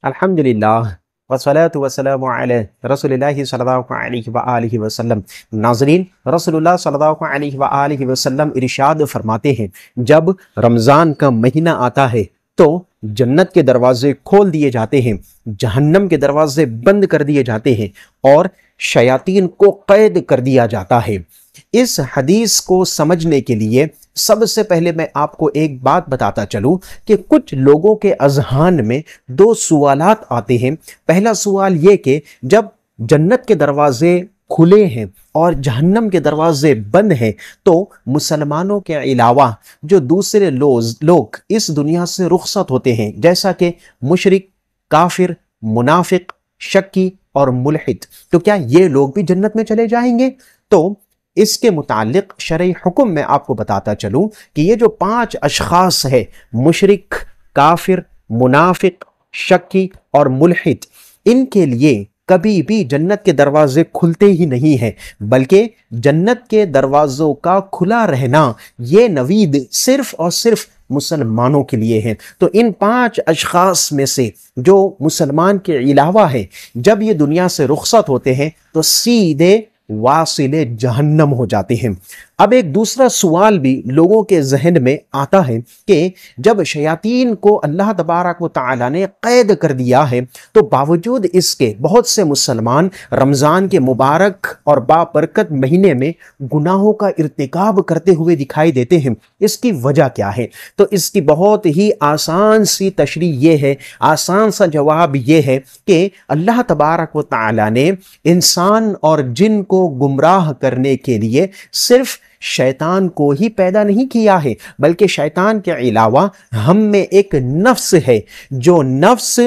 الحمدللہ والصلاة والسلام علی رسول اللہ صلی اللہ علیہ وآلہ وسلم۔ ناظرین، رسول اللہ صلی اللہ علیہ وآلہ وسلم ارشاد فرماتے ہیں، جب رمضان کا مہینہ آتا ہے تو جنت کے دروازے کھول دیے جاتے ہیں، جہنم کے دروازے بند کر دیے جاتے ہیں اور شیاطین کو قید کر دیا جاتا ہے۔ اس حدیث کو سمجھنے کے لیے سب سے پہلے میں آپ کو ایک بات بتاتا چلوں کہ کچھ لوگوں کے اذہان میں دو سوالات آتے ہیں۔ پہلا سوال یہ کہ جب جنت کے دروازے کھلے ہیں اور جہنم کے دروازے بند ہیں تو مسلمانوں کے علاوہ جو دوسرے لوگ اس دنیا سے رخصت ہوتے ہیں، جیسا کہ مشرک، کافر، منافق، شکی اور ملحد، تو کیا یہ لوگ بھی جنت میں چلے جائیں گے؟ تو اس کے متعلق شرعی حکم میں آپ کو بتاتا چلوں کہ یہ جو 5 اشخاص ہیں، مشرک، کافر، منافق، شکی اور ملحد، ان کے لیے کبھی بھی جنت کے دروازے کھلتے ہی نہیں ہیں، بلکہ جنت کے دروازوں کا کھلا رہنا یہ نوید صرف اور صرف مسلمانوں کے لیے ہیں۔ تو ان 5 اشخاص میں سے جو مسلمان کے علاوہ ہیں، جب یہ دنیا سے رخصت ہوتے ہیں تو سیدھے واصل جہنم ہو جاتے ہیں۔ اب ایک دوسرا سوال بھی لوگوں کے ذہن میں آتا ہے کہ جب شیاطین کو اللہ تبارک و تعالیٰ نے قید کر دیا ہے تو باوجود اس کے بہت سے مسلمان رمضان کے مبارک اور بابرکت مہینے میں گناہوں کا ارتکاب کرتے ہوئے دکھائی دیتے ہیں۔ اس کی وجہ کیا ہے؟ تو اس کی بہت ہی آسان سی تشریح یہ ہے، آسان سا جواب یہ ہے کہ اللہ تبارک و تعالیٰ نے انسان اور جن کو گمراہ کرنے کے لیے صرف شیطان کو ہی پیدا نہیں کیا ہے، بلکہ شیطان کے علاوہ ہم میں ایک نفس ہے، جو نفس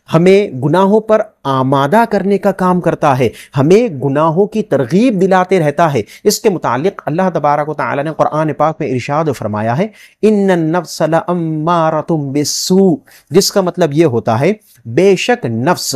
ہمیں گناہوں پر آمادہ کرنے کا کام کرتا ہے، ہمیں گناہوں کی ترغیب دلاتے رہتا ہے۔ اس کے متعلق اللہ تبارک و تعالی نے قرآن پاک میں ارشاد فرمایا ہے، ان النفس لامارۃ بالسوء، جس کا مطلب یہ ہوتا ہے بے شک نفس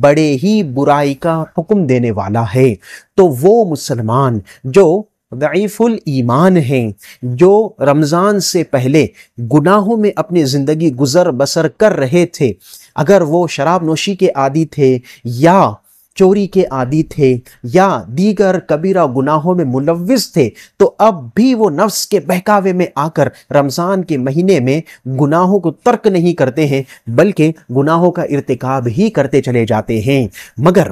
بڑے ہی برائی کا حکم دینے والا ہے۔ تو وہ مسلمان جو ضعیف الایمان ہیں، جو رمضان سے پہلے گناہوں میں اپنی زندگی گزر بسر کر رہے تھے، اگر وہ شراب نوشی کے عادی تھے یا چوری کے عادی تھے یا دیگر کبیرہ گناہوں میں ملوث تھے، تو اب بھی وہ نفس کے بہکاوے میں آ کر رمضان کے مہینے میں گناہوں کو ترک نہیں کرتے ہیں، بلکہ گناہوں کا ارتکاب ہی کرتے چلے جاتے ہیں۔ مگر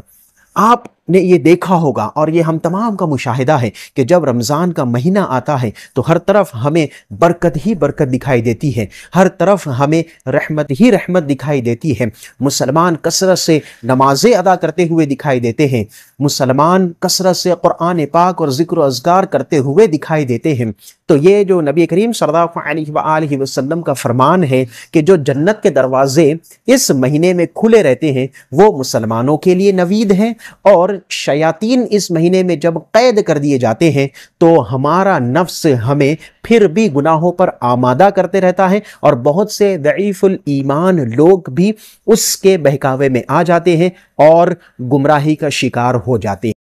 آپ نے یہ دیکھا ہوگا اور یہ ہم تمام کا مشاہدہ ہے کہ جب رمضان کا مہینہ آتا ہے تو ہر طرف ہمیں برکت ہی برکت دکھائی دیتی ہے، ہر طرف ہمیں رحمت ہی رحمت دکھائی دیتی ہے۔ مسلمان کثرت سے نمازیں ادا کرتے ہوئے دکھائی دیتے ہیں، مسلمان کثرت سے قرآن پاک اور ذکر و اذکار کرتے ہوئے دکھائی دیتے ہیں۔ تو یہ جو نبی کریم صلی اللہ علیہ وآلہ وسلم کا فرمان ہے کہ جو جنت کے دروازے اس مہینے میں کھلے رہتے ہیں وہ مسلمانوں کے لیے نوید ہیں، اور شیاطین اس مہینے میں جب قید کر دیے جاتے ہیں تو ہمارا نفس ہمیں پھر بھی گناہوں پر آمادہ کرتے رہتا ہے، اور بہت سے ضعیف الایمان لوگ بھی اس کے بہکاوے میں آ جاتے ہیں اور گمراہی کا شکار ہو جاتے ہیں۔